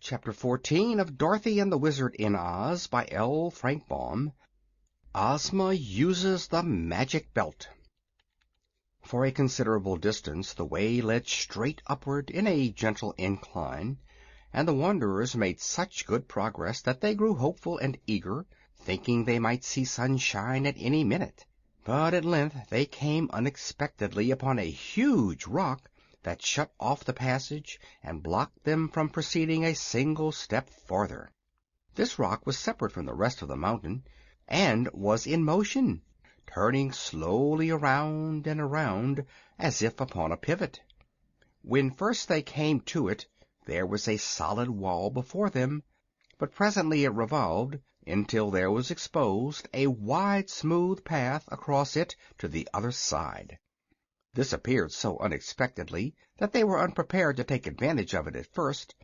Chapter 14 of Dorothy and the Wizard in Oz by L. Frank Baum. Ozma uses the magic belt. For a considerable distance the way led straight upward in a gentle incline, and the wanderers made such good progress that they grew hopeful and eager, thinking they might see sunshine at any minute. But at length they came unexpectedly upon a huge rock that shut off the passage and blocked them from proceeding a single step farther. This rock was separate from the rest of the mountain, and was in motion, turning slowly around and around, as if upon a pivot. When first they came to it, there was a solid wall before them, but presently it revolved, until there was exposed a wide, smooth path across it to the other side. This appeared so unexpectedly that they were unprepared to take advantage of it at first,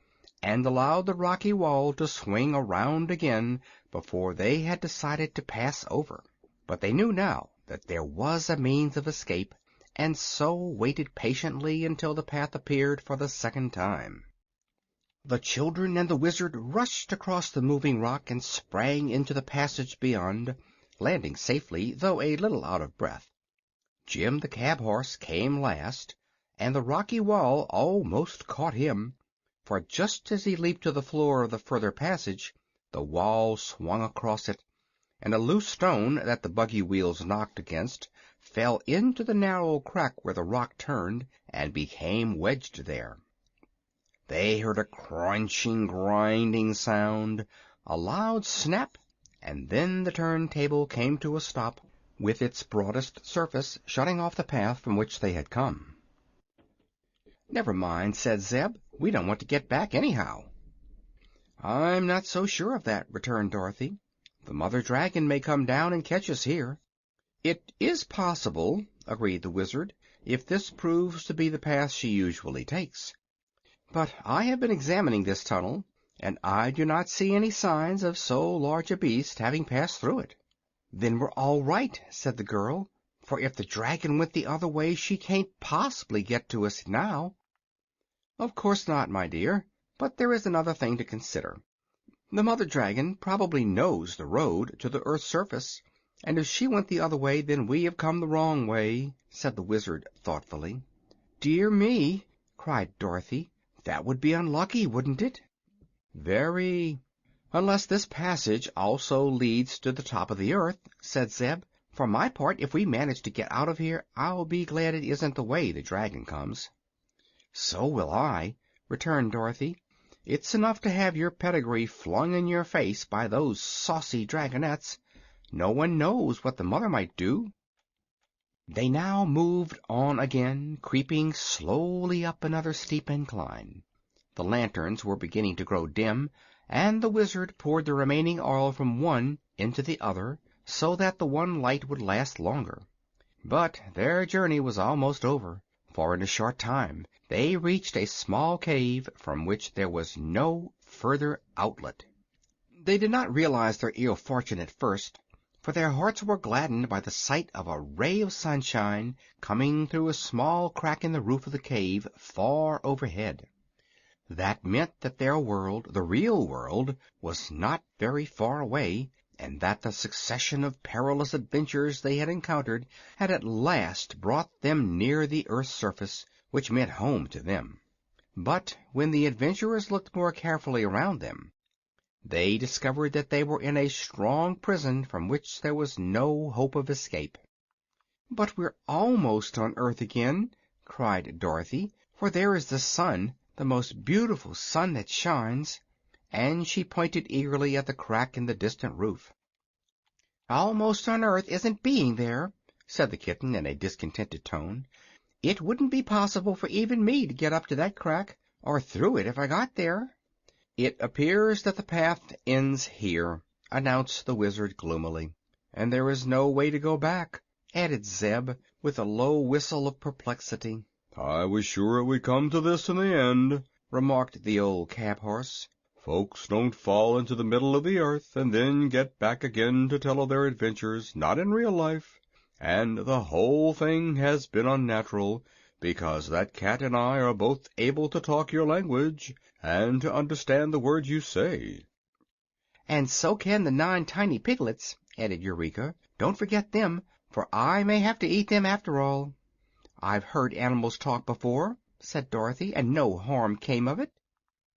and allowed the rocky wall to swing around again before they had decided to pass over. But they knew now that there was a means of escape, and so waited patiently until the path appeared for the second time. The children and the Wizard rushed across the moving rock and sprang into the passage beyond, landing safely, though a little out of breath. Jim the cab-horse came last, and the rocky wall almost caught him, for just as he leaped to the floor of the further passage, the wall swung across it, and a loose stone that the buggy wheels knocked against fell into the narrow crack where the rock turned, and became wedged there. They heard a crunching, grinding sound, a loud snap, and then the turntable came to a stop, with its broadest surface shutting off the path from which they had come. "Never mind," said Zeb. "We don't want to get back anyhow." "I'm not so sure of that," returned Dorothy. "The Mother Dragon may come down and catch us here." "It is possible," agreed the Wizard, "if this proves to be the path she usually takes. But I have been examining this tunnel, and I do not see any signs of so large a beast having passed through it." "Then we're all right," said the girl, "for if the dragon went the other way she can't possibly get to us now." "Of course not, my dear, but there is another thing to consider. The Mother Dragon probably knows the road to the earth's surface, and if she went the other way, then we have come the wrong way," said the Wizard thoughtfully. "Dear me!" cried Dorothy. "That would be unlucky, wouldn't it?" "Very. Unless this passage also leads to the top of the earth," said Zeb. "For my part, if we manage to get out of here, I'll be glad it isn't the way the dragon comes." "So will I," returned Dorothy. "It's enough to have your pedigree flung in your face by those saucy dragonettes. No one knows what the mother might do." They now moved on again, creeping slowly up another steep incline. The lanterns were beginning to grow dim, and the Wizard poured the remaining oil from one into the other, so that the one light would last longer. But their journey was almost over, for in a short time they reached a small cave from which there was no further outlet. They did not realize their ill fortune at first, for their hearts were gladdened by the sight of a ray of sunshine coming through a small crack in the roof of the cave far overhead. That meant that their world, the real world, was not very far away, and that the succession of perilous adventures they had encountered had at last brought them near the earth's surface, which meant home to them. But when the adventurers looked more carefully around them, they discovered that they were in a strong prison from which there was no hope of escape. "But we're almost on earth again," cried Dorothy, "for there is the sun, the most beautiful sun that shines," and she pointed eagerly at the crack in the distant roof. "Almost on earth isn't being there," said the kitten in a discontented tone. "It wouldn't be possible for even me to get up to that crack, or through it if I got there." "It appears that the path ends here," announced the Wizard gloomily. "And there is no way to go back," added Zeb, with a low whistle of perplexity. "I was sure it would come to this in the end," remarked the old cab-horse. "Folks don't fall into the middle of the earth and then get back again to tell of their adventures, not in real life. And the whole thing has been unnatural, because that cat and I are both able to talk your language and to understand the words you say." "And so can the 9 tiny piglets," added Eureka. "Don't forget them, for I may have to eat them after all." "I've heard animals talk before," said Dorothy, "and no harm came of it."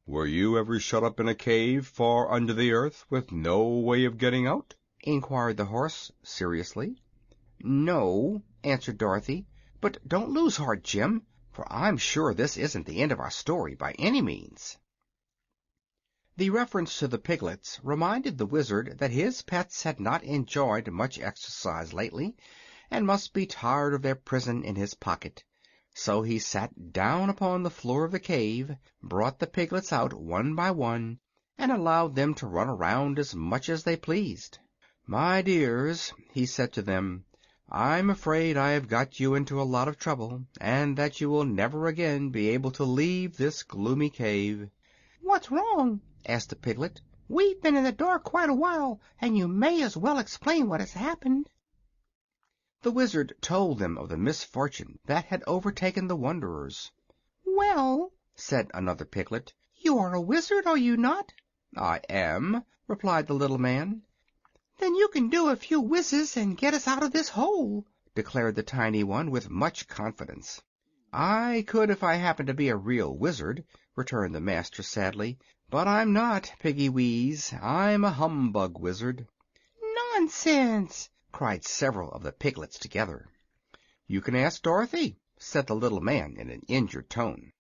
"Were you ever shut up in a cave far under the earth with no way of getting out?" inquired the horse, seriously. "No," answered Dorothy. "But don't lose heart, Jim, for I'm sure this isn't the end of our story by any means." The reference to the piglets reminded the Wizard that his pets had not enjoyed much exercise lately, and must be tired of their prison in his pocket. So he sat down upon the floor of the cave, brought the piglets out one by one, and allowed them to run around as much as they pleased. "My dears," he said to them, "I'm afraid I have got you into a lot of trouble, and that you will never again be able to leave this gloomy cave." "What's wrong?" asked the piglet. "We've been in the dark quite a while, and you may as well explain what has happened." The Wizard told them of the misfortune that had overtaken the wanderers. "Well," said another piglet, "you are a wizard, are you not?" "I am," replied the little man. "Then you can do a few whizzes and get us out of this hole," declared the tiny one with much confidence. "I could if I happened to be a real wizard," returned the master sadly, "but I'm not, Piggy Weeze. I'm a humbug wizard." "Nonsense!" cried several of the piglets together. "You can ask Dorothy," said the little man in an injured tone.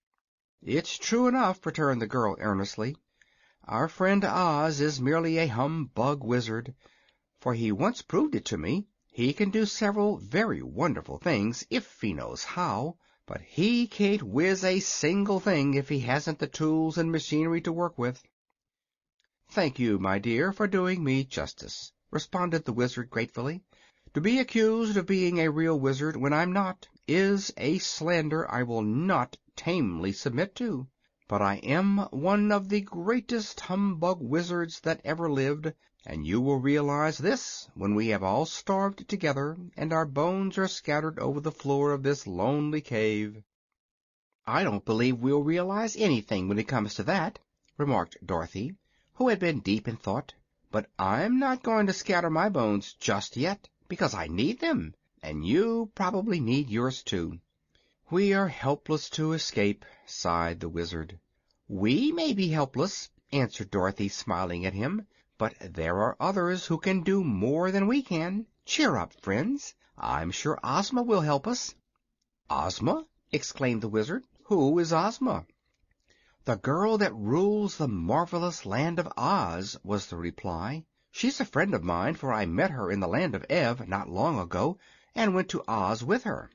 "It's true enough," returned the girl earnestly. "Our friend Oz is merely a humbug wizard, for he once proved it to me. He can do several very wonderful things if he knows how, but he can't whiz a single thing if he hasn't the tools and machinery to work with." "Thank you, my dear, for doing me justice," responded the Wizard gratefully. "To be accused of being a real wizard when I'm not is a slander I will not tamely submit to. But I am one of the greatest humbug wizards that ever lived, and you will realize this when we have all starved together and our bones are scattered over the floor of this lonely cave." "I don't believe we'll realize anything when it comes to that," remarked Dorothy, who had been deep in thought. "But I'm not going to scatter my bones just yet, because I need them, and you probably need yours too." "We are helpless to escape," sighed the Wizard. "We may be helpless," answered Dorothy, smiling at him, "but there are others who can do more than we can. Cheer up, friends. I'm sure Ozma will help us." "Ozma?" exclaimed the Wizard. "Who is Ozma?" "The girl that rules the marvelous land of Oz," was the reply. "She's a friend of mine, for I met her in the land of Ev not long ago, and went to Oz with her."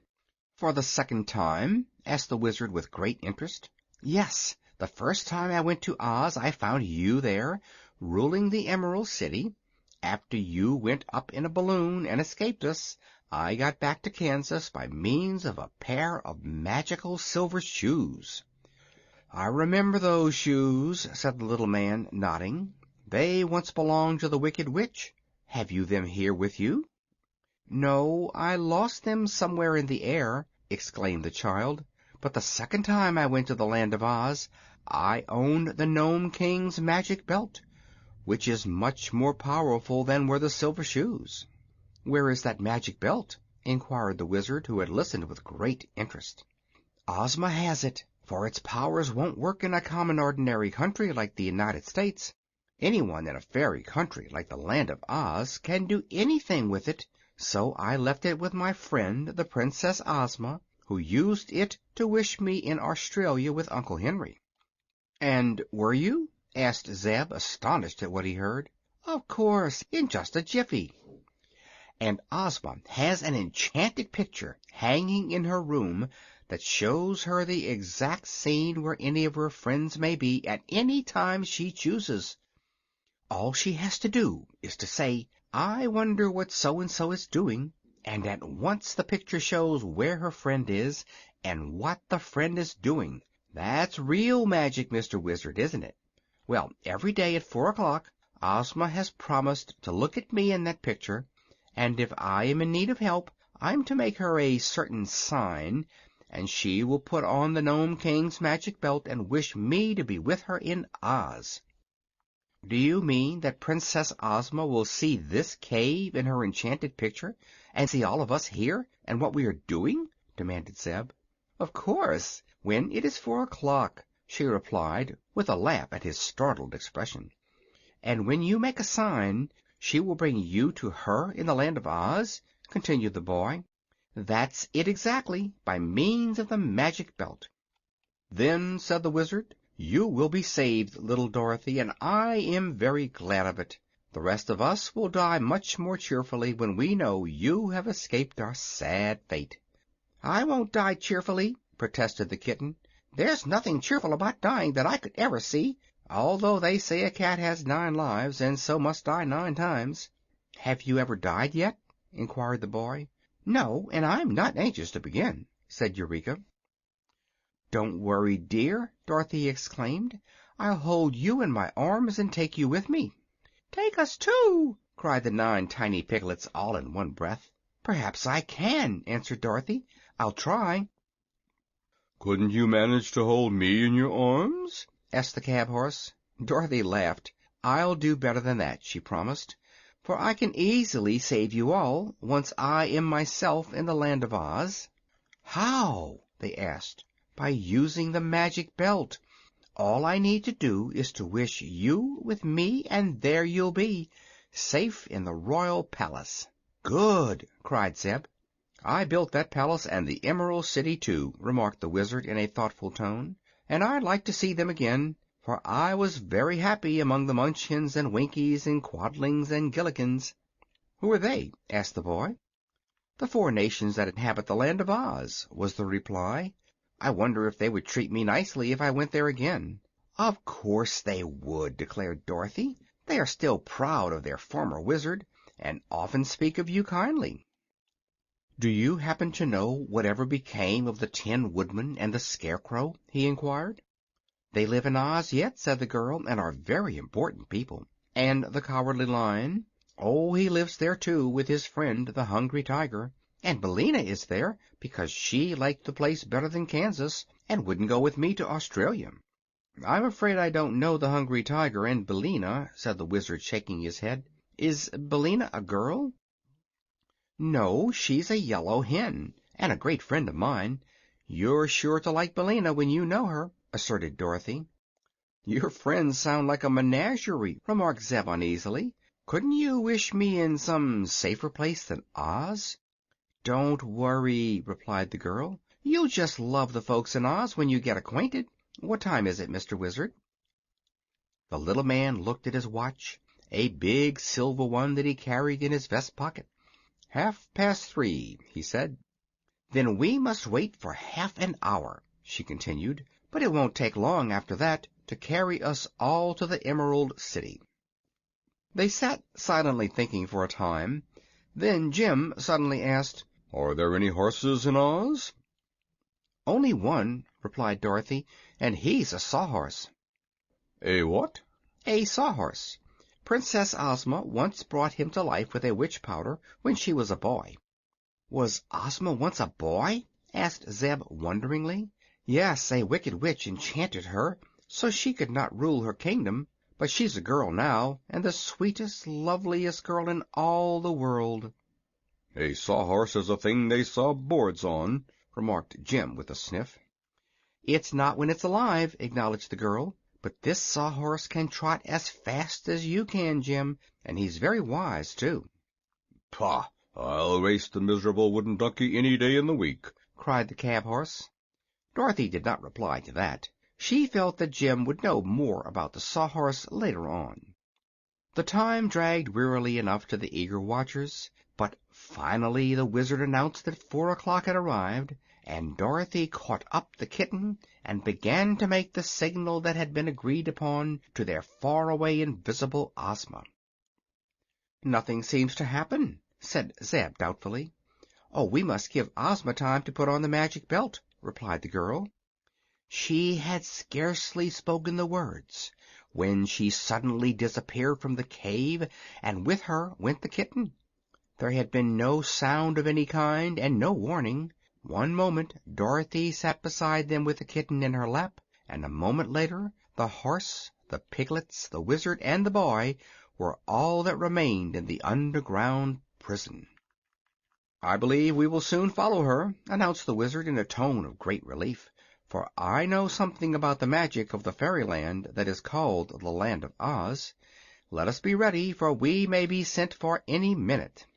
"For the second time?" asked the Wizard with great interest. "Yes. The first time I went to Oz I found you there, ruling the Emerald City. After you went up in a balloon and escaped us, I got back to Kansas by means of a pair of magical silver shoes." "I remember those shoes," said the little man, nodding. "They once belonged to the Wicked Witch. Have you them here with you?" "No, I lost them somewhere in the air," exclaimed the child. "But the second time I went to the Land of Oz I owned the Nome King's magic belt, which is much more powerful than were the silver shoes." "Where is that magic belt?" inquired the Wizard, who had listened with great interest. "Ozma has it, for its powers won't work in a common ordinary country like the United States. Anyone in a fairy country like the Land of Oz can do anything with it, so I left it with my friend, the Princess Ozma, who used it to wish me in Australia with Uncle Henry." "And were you?" asked Zeb, astonished at what he heard. "Of course, in just a jiffy. And Ozma has an enchanted picture hanging in her room that shows her the exact scene where any of her friends may be at any time she chooses. All she has to do is to say, 'I wonder what so-and-so is doing,' and at once the picture shows where her friend is and what the friend is doing. That's real magic, Mr. Wizard, isn't it? Well, every day at 4 o'clock Ozma has promised to look at me in that picture, and if I am in need of help I'm to make her a certain sign, and she will put on the Nome King's magic belt and wish me to be with her in Oz." "Do you mean that Princess Ozma will see this cave in her enchanted picture, and see all of us here, and what we are doing?" demanded Zeb. "Of course, when it is 4 o'clock," she replied, with a laugh at his startled expression. "And when you make a sign, she will bring you to her in the Land of Oz," continued the boy. "That's it exactly, by means of the magic belt." "Then," said the Wizard, "you will be saved, little Dorothy, and I am very glad of it. The rest of us will die much more cheerfully when we know you have escaped our sad fate." "I won't die cheerfully," protested the kitten. "There's nothing cheerful about dying that I could ever see, although they say a cat has 9 lives, and so must die 9 times." "Have you ever died yet?" inquired the boy. "No, and I'm not anxious to begin," said Eureka. "Don't worry, dear," Dorothy exclaimed. "I'll hold you in my arms and take you with me." "Take us too!" cried the 9 tiny piglets all in one breath. "Perhaps I can," answered Dorothy. "I'll try." "Couldn't you manage to hold me in your arms?" asked the cab horse. Dorothy laughed. "I'll do better than that," she promised, "for I can easily save you all, once I am myself in the Land of Oz." "How?" they asked. "By using the magic belt. All I need to do is to wish you with me, and there you'll be, safe in the royal palace." "Good!" cried Zeb. "I built that palace and the Emerald City, too," remarked the Wizard in a thoughtful tone, "and I'd like to see them again, for I was very happy among the Munchkins and Winkies and Quadlings and Gillikins." "Who are they?" asked the boy. "The 4 nations that inhabit the Land of Oz," was the reply. "I wonder if they would treat me nicely if I went there again." "Of course they would," declared Dorothy. "They are still proud of their former wizard, and often speak of you kindly." "Do you happen to know whatever became of the Tin Woodman and the Scarecrow?" he inquired. "They live in Oz yet," said the girl, "and are very important people." "And the Cowardly Lion?" "Oh, he lives there, too, with his friend the Hungry Tiger. And Billina is there, because she liked the place better than Kansas, and wouldn't go with me to Australia." "I'm afraid I don't know the Hungry Tiger and Billina," said the Wizard, shaking his head. "Is Billina a girl?" "No, she's a yellow hen, and a great friend of mine. You're sure to like Billina when you know her," asserted Dorothy. "Your friends sound like a menagerie," remarked Zeb uneasily. "Couldn't you wish me in some safer place than Oz?" "Don't worry," replied the girl. "You'll just love the folks in Oz when you get acquainted. What time is it, Mr. Wizard?" The little man looked at his watch, a big silver one that he carried in his vest pocket. "3:30, he said. "Then we must wait for half an hour," she continued. "But it won't take long after that to carry us all to the Emerald City." They sat silently thinking for a time. Then Jim suddenly asked, "Are there any horses in Oz?" "Only one," replied Dorothy, "and he's a sawhorse." "A what?" "A sawhorse. Princess Ozma once brought him to life with a witch powder when she was a boy." "Was Ozma once a boy?" asked Zeb wonderingly. "Yes, a wicked witch enchanted her so she could not rule her kingdom. But she's a girl now, and the sweetest, loveliest girl in all the world." "A sawhorse is a thing they saw boards on," remarked Jim with a sniff. "It's not when it's alive," acknowledged the girl. "But this sawhorse can trot as fast as you can, Jim, and he's very wise, too." "Pah! I'll race the miserable wooden donkey any day in the week," cried the cab horse. Dorothy did not reply to that. She felt that Jim would know more about the sawhorse later on. The time dragged wearily enough to the eager watchers, but finally the Wizard announced that 4 o'clock had arrived, and Dorothy caught up the kitten and began to make the signal that had been agreed upon to their faraway invisible Ozma. "Nothing seems to happen," said Zeb doubtfully. "Oh, we must give Ozma time to put on the magic belt," replied the girl. She had scarcely spoken the words when she suddenly disappeared from the cave, and with her went the kitten. There had been no sound of any kind, and no warning. One moment Dorothy sat beside them with the kitten in her lap, and a moment later the horse, the piglets, the Wizard, and the boy were all that remained in the underground prison. "I believe we will soon follow her," announced the Wizard in a tone of great relief, "for I know something about the magic of the fairyland that is called the Land of Oz. Let us be ready, for we may be sent for any minute."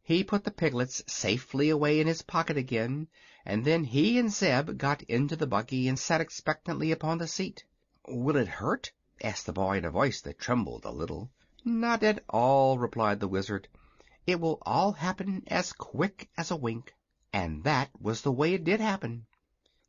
He put the piglets safely away in his pocket again, and then he and Zeb got into the buggy and sat expectantly upon the seat. "Will it hurt?" asked the boy in a voice that trembled a little. "Not at all," replied the Wizard. "It will all happen as quick as a wink." And that was the way it did happen.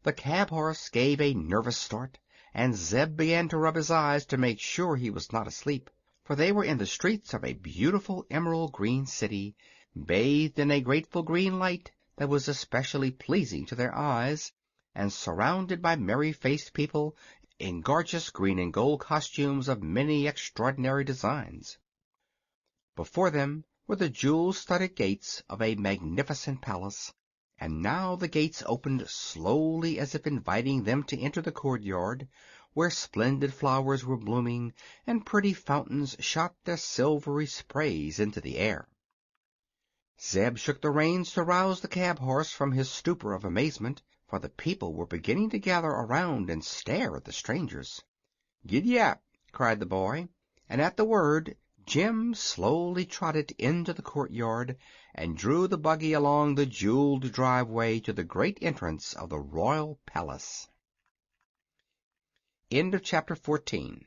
The cab horse gave a nervous start, and Zeb began to rub his eyes to make sure he was not asleep, for they were in the streets of a beautiful emerald green city, bathed in a grateful green light that was especially pleasing to their eyes, and surrounded by merry-faced people in gorgeous green and gold costumes of many extraordinary designs. Before them were the jewel-studded gates of a magnificent palace, and now the gates opened slowly as if inviting them to enter the courtyard, where splendid flowers were blooming and pretty fountains shot their silvery sprays into the air. Zeb shook the reins to rouse the cab horse from his stupor of amazement, for the people were beginning to gather around and stare at the strangers. "Gid-dap!" cried the boy, and at the word Jim slowly trotted into the courtyard and drew the buggy along the jeweled driveway to the great entrance of the royal palace. Chapter 14